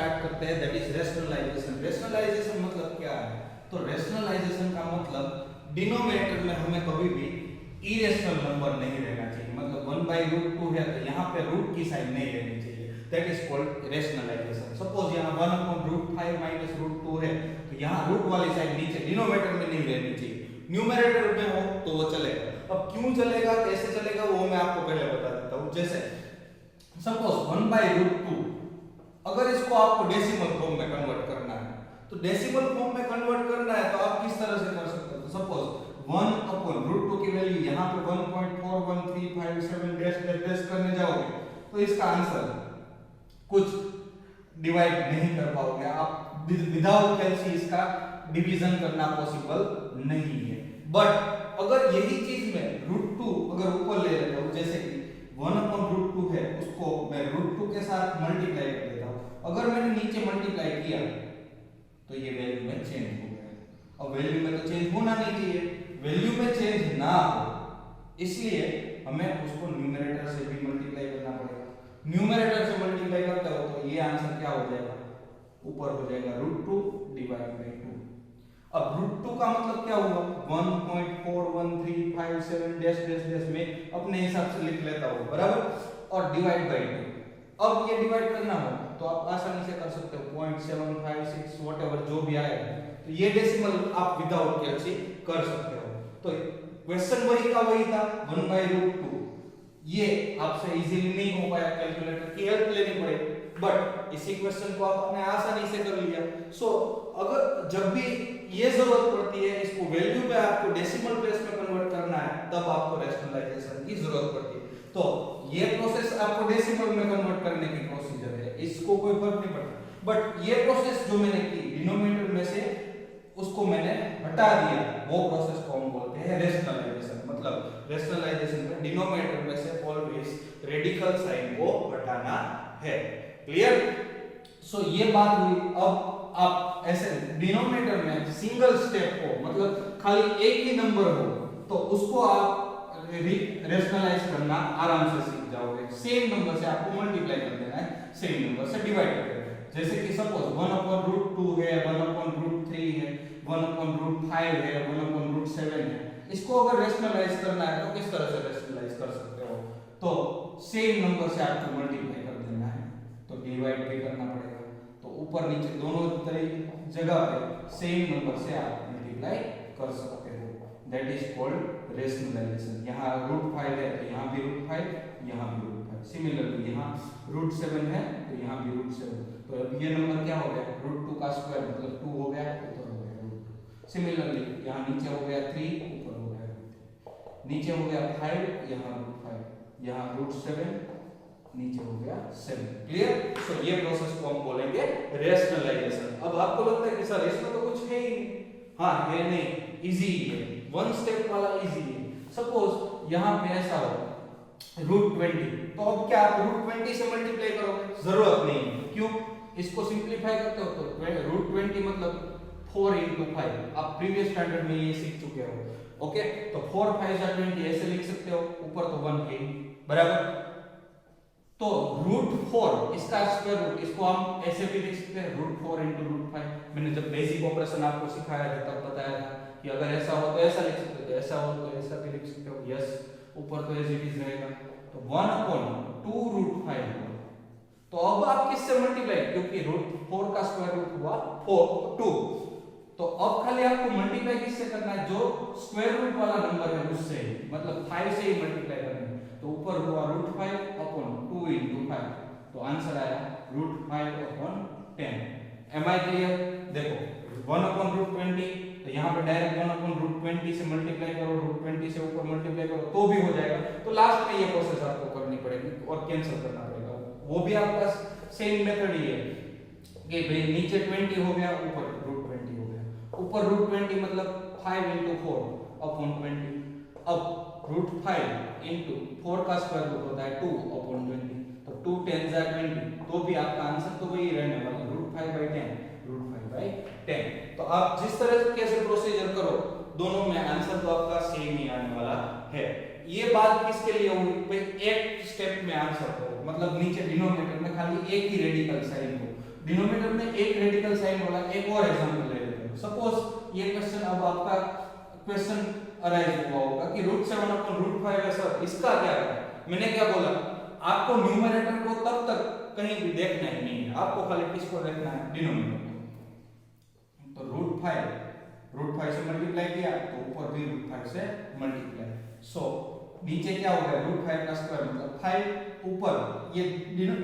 Start करते हैं, that is rationalisation. Rationalisation मतलब क्या है? तो रेशनलाइजेशन का मतलब डिनोमिनेटर में हमें कभी भी इरेशनल नंबर नहीं रहना चाहिए। मतलब 1/√2 है तो यहाँ पे रूट की साइन नहीं रहनी चाहिए, that is called rationalisation. Suppose यहाँ 1/√5 माइनस √2 है तो यहाँ रूट वाली साइन नीचे डिनोमिनेटर में नहीं रहनी चाहिए, न्यूमरेटर में हो तो वो चलेगा। अब क्यों चलेगा, कैसे चलेगा, वो मैं आपको पहले बता देता हूँ। जैसे सपोज 1/√2, अगर इसको आपको डेसिमल फॉर्म में कन्वर्ट करना है, तो डेसिमल फॉर्म में कन्वर्ट करना है तो आप किस तरह से कर सकते हो? तो सपोज 1/√2 की वैल्यू यहाँ पे 1.41357 डैश डैश डैश करने जाओगे तो इसका आंसर कुछ डिवाइड नहीं कर पाओगे आप, विदाउट कैलसी इसका डिवीजन करना पॉसिबल नहीं है। बट अगर यही चीज में √2 अगर ऊपर ले लेता हूं, जैसे कि 1/√2 है उसको मैं √2 के साथ मल्टीप्लाई कर देता हूं, अगर मैंने नीचे मल्टीप्लाई किया तो ये वैल्यू में चेंज हो गया। अब वैल्यू में तो चेंज होना नहीं चाहिए, वैल्यू में चेंज ना हो इसलिए हमें उसको न्यूमरेटर से भी मल्टीप्लाई करना पड़ेगा। न्यूमरेटर से मल्टीप्लाई करते हो तो ये आंसर क्या हो जाएगा, ऊपर हो जाएगा √2 डिवाइड बाय 2। अब √2 का मतलब क्या हुआ, 1.4135 डैश डैश डैश में अपने हिसाब से लिख लेता हूं बराबर, और डिवाइड बाय 2। अब ये डिवाइड करना हो तो आप आसानी से कर सकते हो 0.756 व्हाटएवर जो भी आएगा, तो ये डेसिमल आप विदाउट कैलसी कर सकते हो। तो क्वेश्चन वही का वही था 1/√2, ये आपसे इजीली नहीं हो पाया, कैलकुलेटर की हेल्प लेनी पड़ेगी, बट इसी क्वेश्चन को आपने आसानी से कर लिया। सो अगर जब भी ये जरूरत पड़ती है इसको वैल्यू पे आपको डेसिमल प्लेस में कन्वर्ट करना है तब आपको रेशनलाइजेशन की जरूरत पड़ती है। तो ये प्रोसेस आपको डेसिमल में कन्वर्ट करने की प्रोसीजर है, इसको कोई फर्क नहीं पड़ता। बट ये प्रोसेस जो मैंने की डिनोमिनेटर में से उसको मैंने हटा दिया, वो प्रोसेस को हम बोलते हैं रेशनलाइजेशन। मतलब रेशनलाइजेशन में डिनोमिनेटर में से ऑलवेज रेडिकल साइन को हटाना है। क्लियर? सो ये बात हुई। अब आप ऐसे डिनोमिनेटर में सिंगल स्टेप को, मतलब खाली एक ही नंबर हो तो उसको आप रेशनलाइज करना आराम से सीख जाओगे। सेम नंबर से आपको मल्टीप्लाई कर देना है, सेम नंबर से डिवाइड कर देना है। जैसे कि सपोज 1/√2 है, 1/√3 है, 1/5 है, 1/7 है, इसको अगर रेशनलाइज करना है तो किस तरह से रेशनलाइज कर सकते हो? तो सेम नंबर से आपको मल्टीप्लाई कर देना है, तो डिवाइड भी करना पड़ेगा। तो ऊपर नीचे दोनों जगह पे सेम नंबर से आप मल्टीप्लाई कर सकते हो, दैट इज कॉल्ड रेशनलाइजेशन। यहाँ √5 है तो यहाँ भी √5, यहाँ भी √5। सिमिलरली यहाँ √7 है तो यहाँ भी √7। तो अब ये नंबर क्या हो गया, √2 का स्क्वायर मतलब 2 हो गया, ऊपर हो गया √2। सिमिलरली यहाँ नीचे हो गया 3, ऊपर हो गया √3, नीचे हो गया 5, यहाँ √5, यहाँ √7, नीचे हो गया 7। क्लियर? सो ये प्रोसेस को हम बोलेंगे रेशनलाइजेशन। अब आपको लगता है कि सर इसमें तो कुछ है ही नहीं। हाँ है नहीं, इजी है, वन स्टेप वाला इजी है। सपोज यहाँ पे ऐसा हो √20, तो अब क्या आप √20 से मल्टीप्लाई करोगे? जरूरत नहीं। क्यों? इसको सिंपलीफाई करते हो तो √20 मतलब 4 into 5, आप प्रीवियस स्टैंडर्ड में ये सीख चुके हो। ओके, तो 4 5 20 ऐसे लिख सकते हो, ऊपर तो 1 है बराबर। तो √4 इसका स्क्वायर रूट, इसको हम ऐसे भी लिख सकते हैं √4 into √5। मैंने जब बेसिक ऑपरेशन आपको सिखाया था तब बताया था कि अगर ऐसा हो तो ऐसा लिख सकते हो, ऐसा हो तो ऐसा भी लिख सकते हो। यस, ऊपर तो एज इट इज रहेगा। तो 1/2√5। तो अब आप किससे मल्टीप्लाई, क्योंकि √4 का स्क्वायर रूट हुआ 2, तो अब खाली आपको मल्टीप्लाई किससे करना है, जो स्क्वायर रूट वाला नंबर है उससे, मतलब 5 से ही मल्टीप्लाई करना है। तो ऊपर हुआ √5/2 into 5, तो आंसर आया √5/10। Am I clear? देखो 1/√20, तो यहाँ पे डायरेक्ट 1/√20 से मल्टीप्लाई करो, √20 से ऊपर मल्टीप्लाई करो तो भी हो जाएगा। तो लास्ट में ये प्रोसेस आपको करनी पड़ेगी और कैंसिल करना पड़ेगा, वो भी आपका सेम मेथड ही है कि भाई नीचे 20 हो गया, ऊपर √20 हो गया। ऊपर √20 मतलब 5 into 4/20। अब √5 into 4 का स्क्वायर रूट होता है 2/20, तो 2 10s are 20, तो भी आपका आंसर तो वही रहने वाला √5/10, √5/10। तो आप जिस तरह कैसे प्रोसीजर करो, दोनों में आंसर तो आपका सेम ही आने वाला है। ये बात किसके लिए हुई, भाई एक स्टेप में आंसर हो, मतलब नीचे डिनोमिनेटर में खाली एक ही रेडिकल साइन हो, डिनोमिनेटर में एक रेडिकल साइन वाला एक और एग्जांपल ले लेते हैं। सपोज ये क्वेश्चन अब आपका क्वेश्चन अराइज हुआ होगा कि √7 अपॉन √5 है सर, इसका क्या है? मैंने क्या बोला, आपको न्यूमरेटर को तब तक कहीं भी देखना ही नहीं है, आपको खाली किसको देखना है, डिनोमिनेटर को। तो √5 से मल्टीप्लाई किया तो ऊपर भी √5 से मल्टीप्लाई, सो नीचे क्या हो गया, √5 का स्क्वायर मतलब 5, ऊपर ये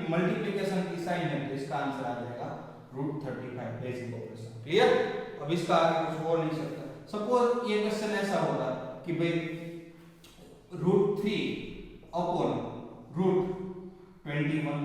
मल्टीप्लिकेशन की साइन है तो इसका आंसर आ जाएगा √35 बेसिक ऑपरेशन। क्लियर? अब इसका आगे कुछ हो नहीं सकता। सपोज ये क्वेश्चन ऐसा होता कि भाई √3 अपॉन √21,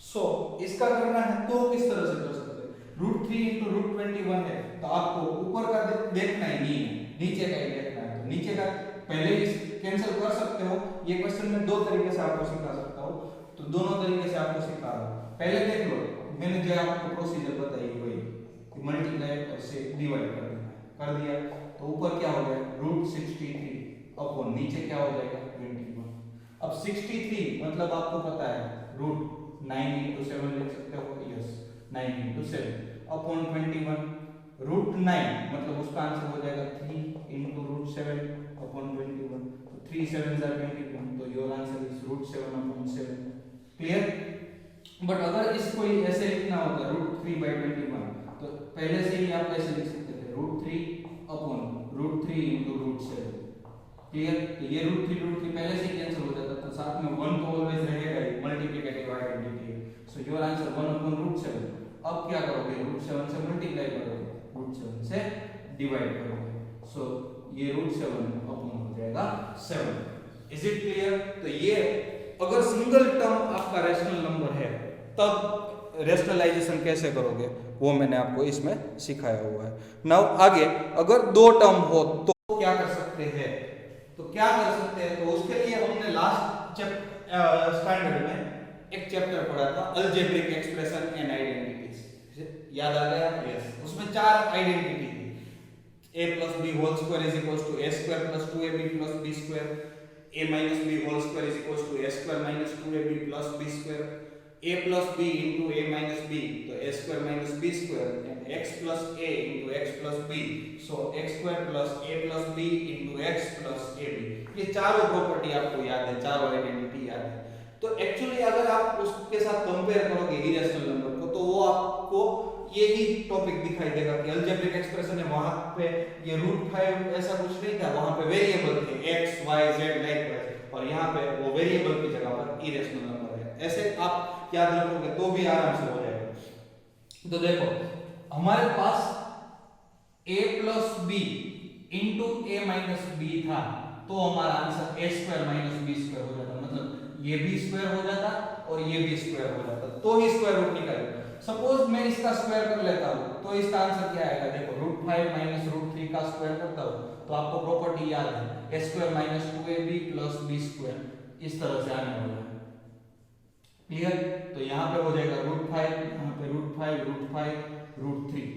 सो इसका करना है तो किस तरह से कर सकते हैं, √3 into √21 है तो आपको ऊपर का देखना ही नहीं है, नीचे का ही देखना है। तो नीचे का पहले ही कैंसिल कर सकते हो। ये क्वेश्चन में दो तरीके से आपको सिखा सकता हूं, तो दोनों तरीके से आपको सिखा रहा हूं। पहले देख लो, मैंने जो आपको प्रोसीजर बताई वही मल्टीप्लाई और से डिवाइड कर देना है, कर दिया तो ऊपर क्या हो गया √63 अपॉन नीचे क्या हो जाएगा 21। अब 63 मतलब आपको पता है √9 into 7 लिख सकते हो, यस 9 into 7 अपॉन 21, √9 मतलब उसका आंसर हो जाएगा 3 into √7 अपॉन 21, तो 3 7s are 21, तो your answer is √7 upon 7। Clear? But अगर इसको ऐसे लिखना होता √3/21 तो पहले से ही आप कैसे लिख सकते थे, √3 अपॉन √3 into √7। क्लियर? तो ये √3 पहले से ही कैंसिल हो जाता, तो साथ में 1 तो ऑलवेज रहेगा ही, मल्टीप्लिकेटिव आइडेंटिटी है, सो योर आंसर 1 अपॉन √7। अब क्या करोगे, √7 से मल्टीप्लाई करोगे, √7 से डिवाइड करोगे, सो ये √7 अपॉन हो जाएगा 7। Is it clear? तो ये अगर सिंगल टर्म आपका रैशनल नंबर है तब रैशनलाइजेशन कैसे करोगे वो मैंने आपको इसमें सिखाया हुआ है। नाउ आगे अगर दो टर्म हो तो क्या कर सकते हैं, तो क्या कर सकते हैं, तो उसके लिए हमने लास्ट स्टैंडर्ड में एक चैप्टर पढ़ा था अलजेब्रिक एक्सप्रेशन एंड आइडेंटिटीज, याद आ गया? यस। उसमें 4 आइडेंटिटी थी, a plus b whole square is equals to a square plus 2ab plus b square, a minus b whole square is equals to a square minus 2ab plus b square, a plus b into a minus b तो a square minus b square, and x plus a into x plus b, so x square plus a plus b into x plus ab। ये चारों property आपको याद है, चारों identity याद है। तो एक्चुअली अगर आप उसके साथ कंपेयर करोगे इरेशनल नंबर को तो वो आपको यही टॉपिक दिखाई देगा कि अलजेब्रिक एक्सप्रेशन है, वहां पे ये √5 ऐसा कुछ नहीं था, वहां पे वेरिएबल थे x y z लाइक, और यहाँ पे वो वेरिएबल की जगह पर इरेशनल नंबर है। ऐसे आप याद रखोगे तो भी आराम से हो जाएगा। तो देखो हमारे पास a plus b into a minus b था तो हमारा answer a square minus b square हो जाता, मतलब ये b square हो जाता और ये b square हो जाता, तो ही स्क्वायर रूट निकालो। सपोज मैं इसका स्क्वायर कर लेता हूं तो इसका आंसर क्या आएगा, देखो √5 माइनस √3 का स्क्वायर करता हूं तो आपको प्रॉपर्टी याद है a square minus 2ab plus b square, इस तरह से आने वाला है। क्लियर? तो यहाँ पे हो जाएगा √5, यहाँ पे √5 √3,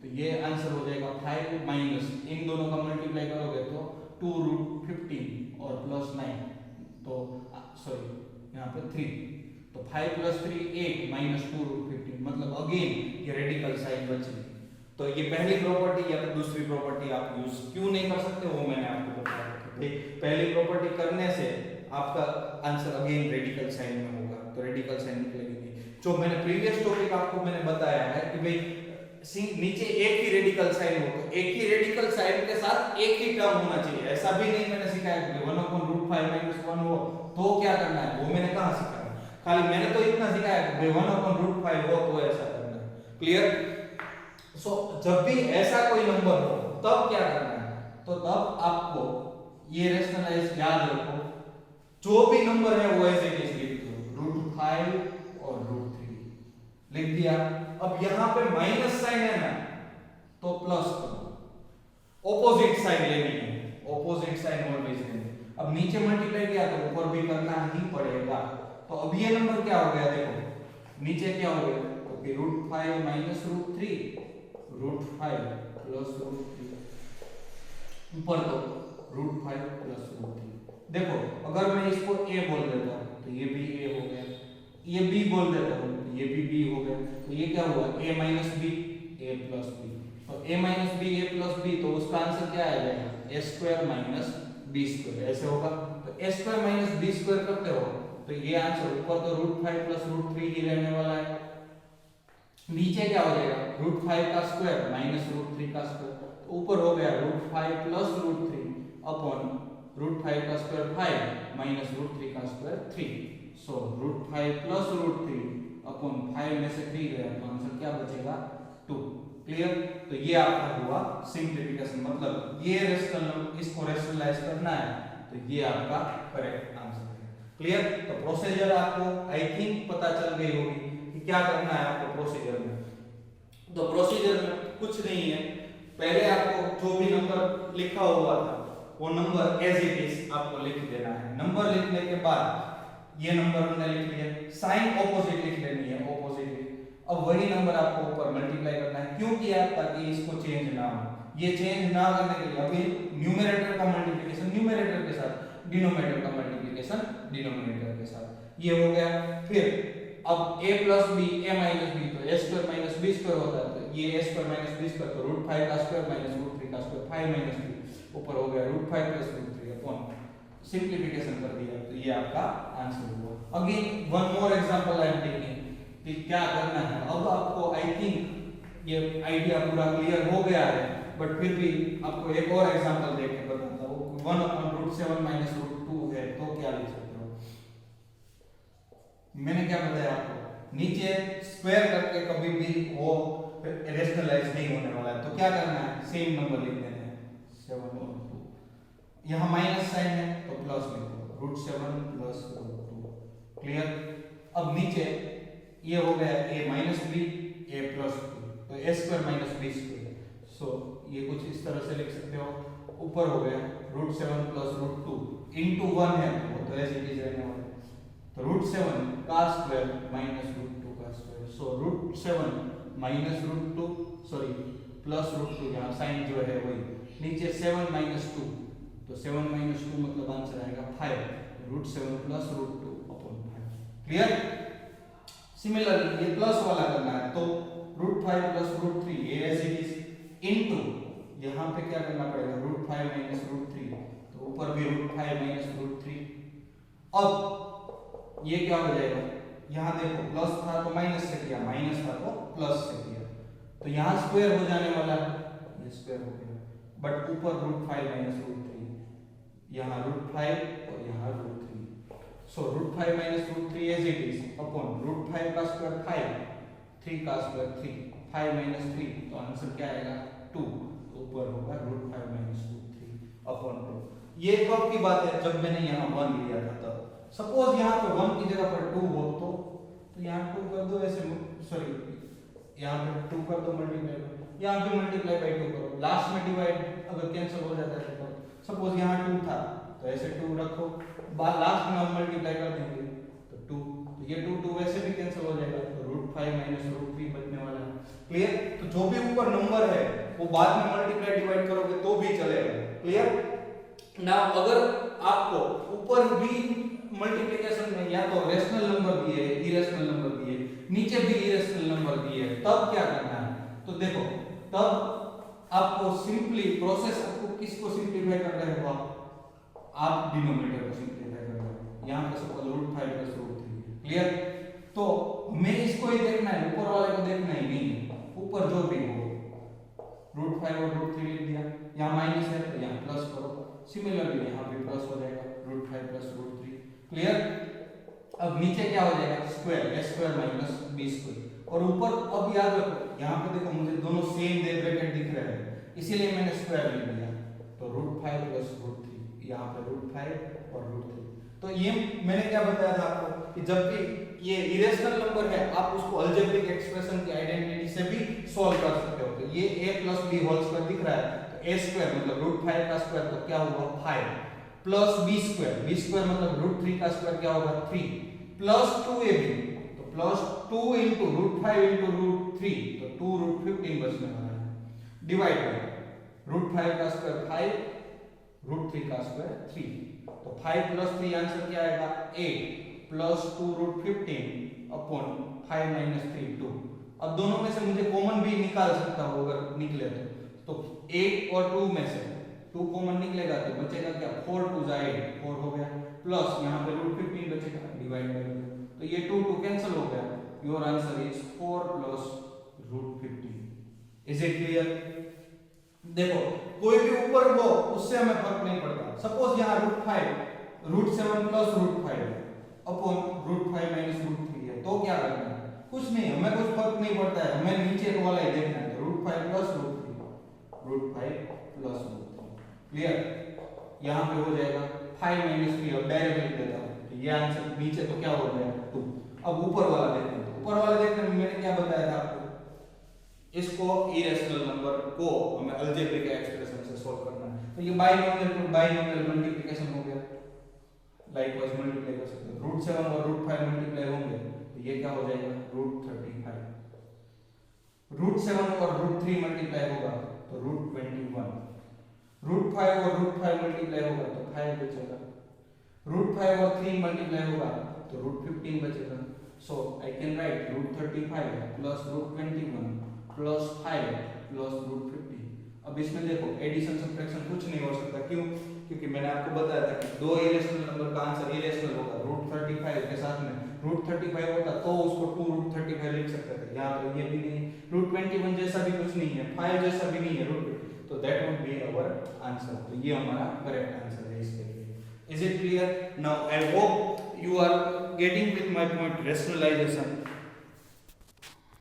तो ये आंसर हो जाएगा 5 माइनस इन दोनों का मल्टीप्लाई करोगे तो 2√15 और प्लस 9, तो सॉरी यहाँ पे 3, तो 5 + 3 8 माइनस 2√15, मतलब अगेन ये रेडिकल साइन बच गई। तो ये पहली प्रॉपर्टी या तो दूसरी प्रॉपर्टी आप यूज क्यों नहीं कर सकते वो मैंने आपको बताया। पहली प्रॉपर्टी करने से आपका आंसर अगेन रेडिकल साइन में होगा, तो रेडिकल साइन निकलेगी। जो मैंने प्रीवियस टॉपिक आपको मैंने बताया है कि भाई नीचे एक ही रेडिकल साइन हो तो एक ही रेडिकल साइन के साथ एक ही टर्म होना चाहिए, ऐसा भी नहीं मैंने सिखाया कि 1/√5 - 1 हो तो क्या करना है, वो मैंने कहां सिखाया। खाली मैंने तो इतना सिखाया कि 1/√5 हो तो ऐसा करना है। क्लियर? सो जब भी ऐसा कोई नंबर हो तब क्या करना है, तो तब आपको ये रेशनलाइज याद रखो, जो भी नंबर है वो ऐसे कैसे लिख दो, √5 और √3 लिख दिया। अब यहां पे माइनस साइन है ना तो प्लस करो, ऑपोजिट साइन लेनी है, ऑपोजिट साइन ऑलवेज लेनी है। अब नीचे मल्टीप्लाई किया तो ऊपर भी करना ही पड़ेगा। तो अब ये नंबर क्या हो गया, देखो नीचे क्या हो गया, तो कि √5 माइनस √3, √5 प्लस √3, ऊपर तो √5 प्लस √3। देखो अगर मैं इसको a बोल देता हूं तो ये भी a हो गया, ये b बोल देता हूं तो ये भी b हो गया, तो तो ये क्या हुआ a minus B a plus B. तो a minus B a plus B, तो उसका आंसर क्या आ जाएगा a square minus B square, ऐसे होगा। तो a square minus B square करते हो तो ये आंसर ऊपर तो √5 प्लस √3 ही रहने वाला है, नीचे क्या हो जाएगा √5 का स्क्वायर माइनस √3 का स्क्वायर। तो ऊपर हो गया √5 प्लस √3 अपॉन √5 का स्क्वायर 5 माइनस √3 का स्क्वायर 3। सो √5 प्लस √3 अपॉन 5 में से 3 गया तो आंसर क्या बचेगा 2। क्लियर। तो ये आपका हुआ सिंप्लीफिकेशन, मतलब ये रेशनल, इसको रेशनलाइज करना है तो ये आपका करेक्ट आंसर है। क्लियर। तो प्रोसीजर आपको आई थिंक पता चल गई होगी कि क्या करना है आपको प्रोसीजर में। तो प्रोसीजर में कुछ नहीं है, पहले आपको जो भी नंबर लिखा हुआ था वो नंबर एज इट इज आपको लिख देना है। नंबर लिखने के बाद ये नंबर हमने लिख लिया, साइन ऑपोजिट लिख लेनी है, ऑपोजिट। अब वही नंबर आपको ऊपर मल्टीप्लाई करना है। क्यों किया? ताकि इसको चेंज ना हो। ये चेंज ना करने के लिए अभी न्यूमरेटर का मल्टीप्लिकेशन न्यूमरेटर के साथ, डिनोमिनेटर का मल्टीप्लिकेशन डिनोमिनेटर के साथ, ये हो गया। फिर अब a plus b a minus b, तो a square minus B square होता है, तो ये a square minus B square, तो √5 का स्क्वायर माइनस √3 का स्क्वायर 5 माइनस 3 ऊपर हो गया √5 प्लस √3 अपॉन सिंप्लीफिकेशन कर दिया, तो ये आपका आंसर हुआ। Again one more example I am taking कि क्या करना है। अब आपको आई थिंक ये आइडिया पूरा क्लियर हो गया है, बट फिर भी आपको एक और एग्जांपल देख के बताता हूं। 1/√7 माइनस √2 है तो क्या लिख सकते हो? मैंने क्या बताया आपको, नीचे स्क्वायर करके कभी भी वो रेशनलाइज नहीं होने वाला है, तो क्या करना है सेम नंबर लिख देना है 7 और 2। यहाँ माइनस साइन है तो प्लस लिखो √7 प्लस √2। क्लियर। अब नीचे ये हो गया a minus B a plus B, तो a square minus B square. So ये कुछ इस तरह से लिख सकते हो। ऊपर हो गया √7 प्लस √2 इंटू 1 है तो ऐसे ही रहने वाला है, तो √7 का स्क्वायर माइनस √2 का स्क्वायर। सो √7 माइनस √2 सॉरी प्लस √2, यहाँ साइन जो है वही, नीचे 7 माइनस 2, तो 7 माइनस 2 मतलब आंसर आएगा 5, √7 प्लस √2 अपॉन 5। क्लियर। सिमिलरली ये प्लस वाला करना है तो √5 प्लस √3 ये एज इट इज इनटू, यहाँ पे क्या करना पड़ेगा √5 माइनस √3, तो ऊपर भी √5 माइनस √3। अब ये क्या हो जाएगा, यहाँ देखो प्लस था तो माइनस से किया, माइनस था तो प्लस से किया, तो यहाँ स्क्वायर हो जाने वाला है, ये स्क्वायर हो गया, बट ऊपर √5 माइनस √3, यहाँ √5 और यहाँ √3। So √5 minus √3 as it is upon √5 का स्क्वायर 5, 3 का स्क्वायर 3, 5 माइनस 3, तो आंसर क्या आएगा 2, तो ऊपर होगा √5 माइनस √3 अपॉन 2। ये कब की बात है, जब मैंने यहाँ 1 लिया था तब। सपोज यहाँ पे 1 की जगह पर 2 हो तो यहाँ 2 कर दो, ऐसे सॉरी यहाँ पे 2 कर दो मल्टीप्लाई, यहाँ पे मल्टीप्लाई बाय 2 करो, लास्ट में डिवाइड अगर कैंसिल हो जाता है तो सपोज यहाँ 2 था तो ऐसे 2 रखो, लास्ट में हम मल्टीप्लाई कर देंगे तो 2, तो ये 2 वैसे भी कैंसिल हो जाएगा, तो √5 माइनस √3 बचने वाला है। क्लियर। तो जो भी ऊपर नंबर है वो बाद में मल्टीप्लाई डिवाइड करोगे तो भी चलेगा। क्लियर। नाउ अगर आपको ऊपर भी मल्टीप्लिकेशन में या तो रेशनल नंबर दिए है, इरेशनल नंबर दिए, नीचे भी इरेशनल नंबर दिए है, तब क्या करना है, तो देखो तब आपको सिंपली प्रोसेस, आपको किसको सिंपलीफाई कर रहे हो आप डिनोमिनेटर को सिंपलीफाई कर रहे हो, यहाँ पे सपोज √5 प्लस √3। क्लियर। तो हमें इसको ही देखना है, ऊपर वाले को देखना ही नहीं, ऊपर जो भी हो √5 और √3 लिख दिया, यहाँ माइनस है तो यहाँ प्लस करो, सिमिलरली यहाँ पे प्लस हो जाएगा √5 प्लस √3। क्लियर। अब नीचे क्या हो जाएगा square, a square minus b square, और ऊपर अब याद रखो यहाँ पे देखो मुझे दोनों सेम दे ब्रैकेट दिख रहे हैं, इसीलिए मैंने स्क्वायर लिख दिया, तो √5 प्लस √3, यहाँ पे √5 और √3। तो ये मैंने क्या बताया था आपको कि जब भी ये इरेशनल नंबर है आप उसको अलजेब्रिक एक्सप्रेशन की आइडेंटिटी से भी सॉल्व कर सकते हो। तो ये a प्लस b होल स्क्वायर दिख रहा है, तो a स्क्वायर मतलब √5 का स्क्वायर तो क्या होगा 5 प्लस b स्क्वायर मतलब √3 का स्क्वायर क्या होगा 3 प्लस 2ab, तो प्लस 2 into √5 into √3, तो 2 √15 बचने वाला है, डिवाइड बाय √5 का स्क्वायर 5, √3 का स्क्वायर 3, तो 5 प्लस 3 आंसर क्या आएगा 8 प्लस 2 √15 अपॉन 5 माइनस 3 2, अब दोनों में से मुझे कॉमन भी निकाल सकता हूँ अगर निकले तो 8 और 2 में से 2 कॉमन निकलेगा तो बचेगा क्या 4 2 जा 8 4 हो गया प्लस यहाँ पे √15 बचेगा डिवाइड बाय 2 तो ये 2 2 कैंसिल हो गया your answer is 4 plus √15 is it clear. देखो कोई भी ऊपर हो उससे हमें फर्क नहीं पड़ता सपोज यहाँ √5 √7 प्लस √5 अपॉन √5 माइनस √3 है तो क्या करना है कुछ नहीं हमें कुछ फर्क नहीं पड़ता है हमें नीचे वाला ही देखना है तो √5 प्लस √3 क्लियर यहाँ पे हो जाएगा 5 माइनस 3 अब डायरेक्ट लिख देता हूँ तो ये आंसर नीचे तो क्या हो जाएगा 2 अब ऊपर वाला देखते हैं ऊपर वाला देखने में मैंने क्या बताया था आपको इसको इरेशनल नंबर को हमें अलजेब्रिक एक्सप्रेशन से सॉल्व करना है तो ये बाइनोमियल मल्टीप्लिकेशन हो गया लाइकवाइज मल्टीप्लाई कर सकते हो √7 और √5 मल्टीप्लाई होंगे तो ये क्या हो जाएगा √35 √7 और √3 मल्टीप्लाई होगा तो √21 √5 और √5 मल्टीप्लाई होगा तो 5 बचेगा √5 और 3 मल्टीप्लाई होगा तो √15 बचेगा so I can write √35 plus √21 plus 5 plus √15 अब इसमें देखो एडिशन सब्ट्रैक्शन कुछ नहीं हो सकता क्यों क्योंकि मैंने आपको बताया था कि दो इरेशनल नंबर का आंसर इरेशनल होगा √35 के साथ में √35 होता तो उसको 2√35 लिख सकते थे यहाँ तो ये भी नहीं √21 जैसा भी कुछ नहीं है 5 जैसा भी नहीं है तो that would be our answer तो ये हमारा करेक्ट आंसर है इसके लिए is it clear now I hope you are getting with my point rationalization